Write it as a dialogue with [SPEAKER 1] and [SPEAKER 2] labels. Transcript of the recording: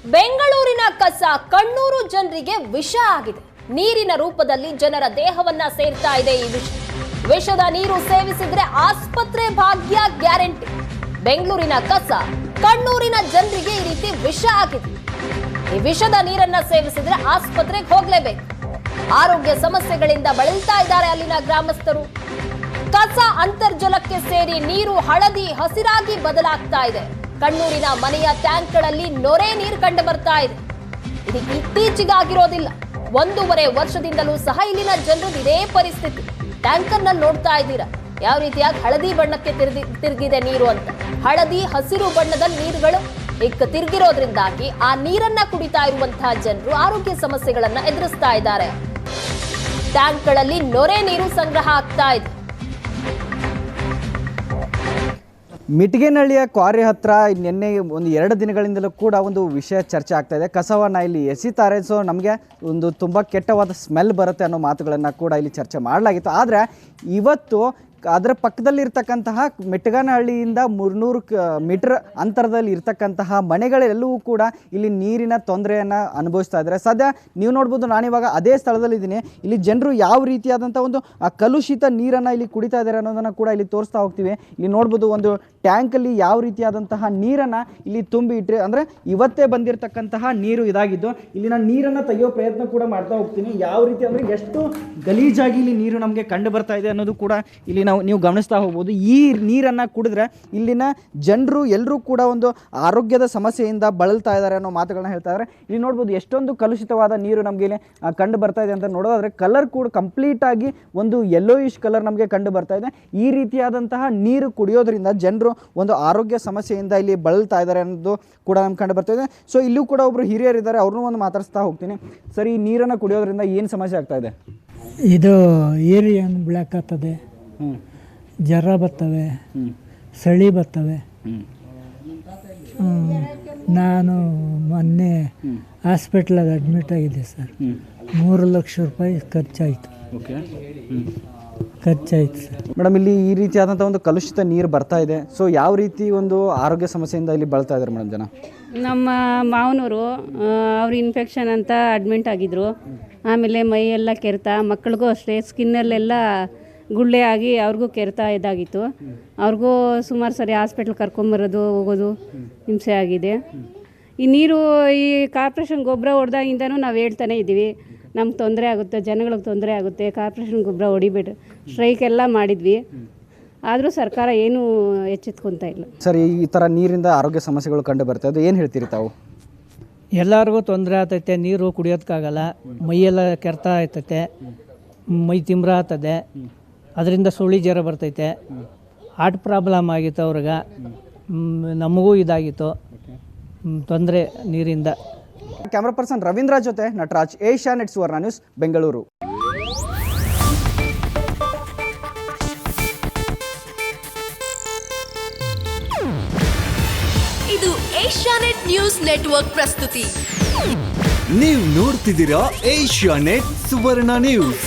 [SPEAKER 1] ಬೆಂಗಳೂರಿನ ಕಸ ಕಣ್ಣೂರು ಜನರಿಗೆ ವಿಷ ಆಗಿದೆ. ನೀರಿನ ರೂಪದಲ್ಲಿ ಜನರ ದೇಹವನ್ನ ಸೇರ್ತಾ ಇದೆ ಈ ವಿಷದ ನೀರು ಸೇವಿಸಿದ್ರೆ ಆಸ್ಪತ್ರೆ ಭಾಗ್ಯ ಗ್ಯಾರಂಟಿ. ಬೆಂಗಳೂರಿನ ಕಸ ಕಣ್ಣೂರಿನ ಜನರಿಗೆ ಈ ರೀತಿ ವಿಷ ಆಗಿದೆ. ಈ ವಿಷದ ನೀರನ್ನ ಸೇವಿಸಿದ್ರೆ ಆಸ್ಪತ್ರೆಗೆ ಹೋಗ್ಲೇಬೇಕು. ಆರೋಗ್ಯ ಸಮಸ್ಯೆಗಳಿಂದ ಬಳಲ್ತಾ ಇದ್ದಾರೆ ಅಲ್ಲಿನ ಗ್ರಾಮಸ್ಥರು. ಕಸ ಅಂತರ್ಜಲಕ್ಕೆ ಸೇರಿ ನೀರು ಹಳದಿ ಹಸಿರಾಗಿ ಬದಲಾಗ್ತಾ ಇದೆ. ಕಣ್ಣೂರಿನ ಮನೆಯ ಟ್ಯಾಂಕ್ಗಳಲ್ಲಿ ನೊರೆ ನೀರು ಕಂಡು ಬರ್ತಾ ಇದೆ. ಇದು ಇತ್ತೀಚೆಗಾಗಿರೋದಿಲ್ಲ, 1.5 ವರ್ಷದಿಂದಲೂ ಸಹ ಇಲ್ಲಿನ ಜನರದ್ದು ಇದೇ ಪರಿಸ್ಥಿತಿ. ಟ್ಯಾಂಕರ್ ನಲ್ಲಿ ನೋಡ್ತಾ ಇದ್ದೀರಾ ಯಾವ ರೀತಿಯಾಗಿ ಹಳದಿ ಬಣ್ಣಕ್ಕೆ ತಿರುಗಿದೆ ನೀರು ಅಂತ. ಹಳದಿ ಹಸಿರು ಬಣ್ಣದ ನೀರುಗಳು ತಿರುಗಿರೋದ್ರಿಂದಾಗಿ ಆ ನೀರನ್ನ ಕುಡಿತಾ ಇರುವಂತಹ ಜನರು ಆರೋಗ್ಯ ಸಮಸ್ಯೆಗಳನ್ನ ಎದುರಿಸ್ತಾ ಇದ್ದಾರೆ. ಟ್ಯಾಂಕ್ಗಳಲ್ಲಿ ನೊರೆ ನೀರು ಸಂಗ್ರಹ ಆಗ್ತಾ ಇದೆ.
[SPEAKER 2] ಮಿಟ್ಗೇನಹಳ್ಳಿಯ ಕ್ವಾರಿ ಹತ್ರ ನಿನ್ನೆ 1-2 ದಿನಗಳಿಂದಲೂ ಕೂಡ ಒಂದು ವಿಷಯ ಚರ್ಚೆ ಆಗ್ತಾ ಇದೆ. ಕಸವನ್ನು ಇಲ್ಲಿ ಎಸಿತಾರೆ, ಸೊ ನಮಗೆ ಒಂದು ತುಂಬ ಕೆಟ್ಟವಾದ ಸ್ಮೆಲ್ ಬರುತ್ತೆ ಅನ್ನೋ ಮಾತುಗಳನ್ನು ಕೂಡ ಇಲ್ಲಿ ಚರ್ಚೆ ಮಾಡಲಾಗಿತ್ತು. ಆದರೆ ಇವತ್ತು ಅದರ ಪಕ್ಕದಲ್ಲಿ ಇರ್ತಕ್ಕಂತಹ ಮಿಟ್ಗೇನಹಳ್ಳಿಯಿಂದ 300 ಮೀಟರ್ ಅಂತರದಲ್ಲಿ ಇರ್ತಕ್ಕಂತಹ ಮನೆಗಳೆಲ್ಲವೂ ಕೂಡ ಇಲ್ಲಿ ನೀರಿನ ತೊಂದರೆಯನ್ನು ಅನುಭವಿಸ್ತಾ ಇದ್ದಾರೆ. ಸದ್ಯ ನೀವು ನೋಡ್ಬೋದು, ನಾನಿವಾಗ ಅದೇ ಸ್ಥಳದಲ್ಲಿದ್ದೀನಿ. ಇಲ್ಲಿ ಜನರು ಯಾವ ರೀತಿಯಾದಂಥ ಒಂದು ಕಲುಷಿತ ನೀರನ್ನು ಇಲ್ಲಿ ಕುಡಿತಾ ಇದ್ದಾರೆ ಅನ್ನೋದನ್ನು ಕೂಡ ಇಲ್ಲಿ ತೋರಿಸ್ತಾ ಹೋಗ್ತೀವಿ. ಇಲ್ಲಿ ನೋಡ್ಬೋದು, ಒಂದು ಟ್ಯಾಂಕಲ್ಲಿ ಯಾವ ರೀತಿಯಾದಂತಹ ನೀರನ್ನು ಇಲ್ಲಿ ತುಂಬಿ ಇಟ್ಟರೆ, ಅಂದರೆ ಇವತ್ತೇ ಬಂದಿರತಕ್ಕಂತಹ ನೀರು ಇದಾಗಿದ್ದು, ಇಲ್ಲಿನ ನೀರನ್ನು ತೆಗೆಯೋ ಪ್ರಯತ್ನ ಕೂಡ ಮಾಡ್ತಾ ಹೋಗ್ತೀನಿ. ಯಾವ ರೀತಿ ಅಂದರೆ ಎಷ್ಟು ಗಲೀಜಾಗಿ ಇಲ್ಲಿ ನೀರು ನಮಗೆ ಕಂಡು ಬರ್ತಾ ಇದೆ ಅನ್ನೋದು ಕೂಡ ಇಲ್ಲಿ ನೀವು ಗಮನಿಸ್ತಾ ಹೋಗ್ಬೋದು. ಈ ನೀರನ್ನು ಕುಡಿದ್ರೆ ಇಲ್ಲಿನ ಜನರು ಎಲ್ಲರೂ ಕೂಡ ಒಂದು ಆರೋಗ್ಯದ ಸಮಸ್ಯೆಯಿಂದ ಬಳಲ್ತಾ ಇದ್ದಾರೆ ಅನ್ನೋ ಮಾತುಗಳನ್ನ ಹೇಳ್ತಾ ಇದ್ದಾರೆ. ಇಲ್ಲಿ ನೋಡ್ಬೋದು ಎಷ್ಟೊಂದು ಕಲುಷಿತವಾದ ನೀರು ನಮಗೆ ಇಲ್ಲಿ ಕಂಡು ಬರ್ತಾ ಇದೆ ಅಂತ ನೋಡೋದಾದ್ರೆ ಕಲರ್ ಕೂಡ ಕಂಪ್ಲೀಟಾಗಿ ಒಂದು ಯೆಲ್ಲೋಯಿಶ್ ಕಲರ್ ನಮಗೆ ಕಂಡು ಬರ್ತಾ ಇದೆ. ಈ ರೀತಿಯಾದಂತಹ ನೀರು ಕುಡಿಯೋದ್ರಿಂದ ಜನರು ಒಂದು ಆರೋಗ್ಯ ಸಮಸ್ಯೆಯಿಂದ ಇಲ್ಲಿ ಬಳಲ್ತಾ ಇದ್ದಾರೆ ಅನ್ನೋದು ಕೂಡ ನಮ್ಗೆ ಕಂಡು ಬರ್ತಾ ಇದೆ. ಸೊ ಇಲ್ಲೂ ಕೂಡ ಒಬ್ಬರು ಹಿರಿಯರಿದ್ದಾರೆ, ಅವ್ರನ್ನೂ ಒಂದು ಮಾತಾಡಿಸ್ತಾ ಹೋಗ್ತೀನಿ. ಸರಿ, ಈ ನೀರನ್ನು ಕುಡಿಯೋದ್ರಿಂದ ಏನು ಸಮಸ್ಯೆ ಆಗ್ತಾ ಇದೆ?
[SPEAKER 3] ಇದು ಏರಿಯನ್ ಬ್ಲ್ಯಾಕ್ ಆಗ್ತದೆ, ಜ್ವರ ಬರ್ತವೆ, ಚಳಿ ಬರ್ತವೆ. ನಾನು ಮೊನ್ನೆ ಹಾಸ್ಪಿಟ್ಲಾಗ ಅಡ್ಮಿಟ್ ಆಗಿದೆ ಸರ್. 3 ಲಕ್ಷ ರೂಪಾಯಿ ಖರ್ಚಾಯಿತು. ಸರ್
[SPEAKER 2] ಮೇಡಮ್, ಇಲ್ಲಿ ಈ ರೀತಿಯಾದಂಥ ಒಂದು ಕಲುಷಿತ ನೀರು ಬರ್ತಾ ಇದೆ. ಸೊ ಯಾವ ರೀತಿ ಒಂದು ಆರೋಗ್ಯ ಸಮಸ್ಯೆಯಿಂದ ಇಲ್ಲಿ ಬಳಲ್ತಾ ಇದ್ದಾರೆ ಮೇಡಮ್ ಜನ?
[SPEAKER 4] ನಮ್ಮ ಮಾವನವರು ಅವ್ರು ಇನ್ಫೆಕ್ಷನ್ ಅಂತ ಅಡ್ಮಿಂಟ್ ಆಗಿದ್ರು. ಆಮೇಲೆ ಮೈಯೆಲ್ಲ ಕೆರೆತ, ಮಕ್ಕಳಿಗೂ ಅಷ್ಟೇ ಸ್ಕಿನ್ನಲ್ಲೆಲ್ಲ ಗುಳ್ಳೆ ಆಗಿ ಅವ್ರಿಗೂ ಕೆರೆತ ಇದಾಗಿತ್ತು. ಅವ್ರಿಗೂ ಸುಮಾರು ಸರಿ ಹಾಸ್ಪಿಟ್ಲ್ ಕರ್ಕೊಂಬರೋದು ಹೋಗೋದು ಹಿಂಸೆ ಆಗಿದೆ. ಈ ನೀರು ಈ ಕಾರ್ಪೊರೇಷನ್ ಗೊಬ್ಬರ ಹೊಡೆದಾಗಿಂದನೂ ನಾವು ಹೇಳ್ತಾನೆ ಇದ್ದೀವಿ, ನಮ್ಗೆ ತೊಂದರೆ ಆಗುತ್ತೆ, ಜನಗಳಿಗೆ ತೊಂದರೆ ಆಗುತ್ತೆ, ಕಾರ್ಪೊರೇಷನ್ ಗೊಬ್ಬರ ಹೊಡಿಬೇಡ್ರಿ, ಸ್ಟ್ರೈಕ್ ಎಲ್ಲ ಮಾಡಿದ್ವಿ. ಆದರೂ ಸರ್ಕಾರ ಏನೂ ಎಚ್ಚೆತ್ಕೊತಾ ಇಲ್ಲ.
[SPEAKER 2] ಸರಿ, ಈ ಥರ ನೀರಿಂದ ಆರೋಗ್ಯ ಸಮಸ್ಯೆಗಳು ಕಂಡು ಬರ್ತಾ ಇದೆ, ಏನು ಹೇಳ್ತೀರಿ ತಾವು?
[SPEAKER 3] ಎಲ್ಲರಿಗೂ ತೊಂದರೆ ಆಗ್ತೈತೆ, ನೀರು ಕುಡಿಯೋದಕ್ಕಾಗಲ್ಲ, ಮೈಯೆಲ್ಲ ಕೆರೆತ ಆಯ್ತೈತೆ, ಮೈ ತಿಮ್ರ ಆಗ್ತದೆ, ಅದರಿಂದ ಸುಳಿ ಜ್ವರ ಬರ್ತೈತೆ, ಹಾರ್ಟ್ ಪ್ರಾಬ್ಲಮ್ ಆಗಿತ್ತು ಅವ್ರಿಗೆ, ನಮಗೂ ಇದಾಗಿತ್ತು ತೊಂದರೆ ನೀರಿಂದ.
[SPEAKER 2] ಕ್ಯಾಮ್ರಾ ಪರ್ಸನ್ ರವೀಂದ್ರ ಜೊತೆ ನಟರಾಜ್, ಏಷ್ಯಾನೆಟ್ ಸುವರ್ಣ ನ್ಯೂಸ್, ಬೆಂಗಳೂರು.
[SPEAKER 5] ಇದು ಏಷ್ಯಾನೆಟ್ ನ್ಯೂಸ್ ನೆಟ್ವರ್ಕ್ ಪ್ರಸ್ತುತಿ.
[SPEAKER 6] ನೀವು ನೋಡ್ತಿದ್ದೀರಾ ಏಷ್ಯಾನೆಟ್ ಸುವರ್ಣ ನ್ಯೂಸ್.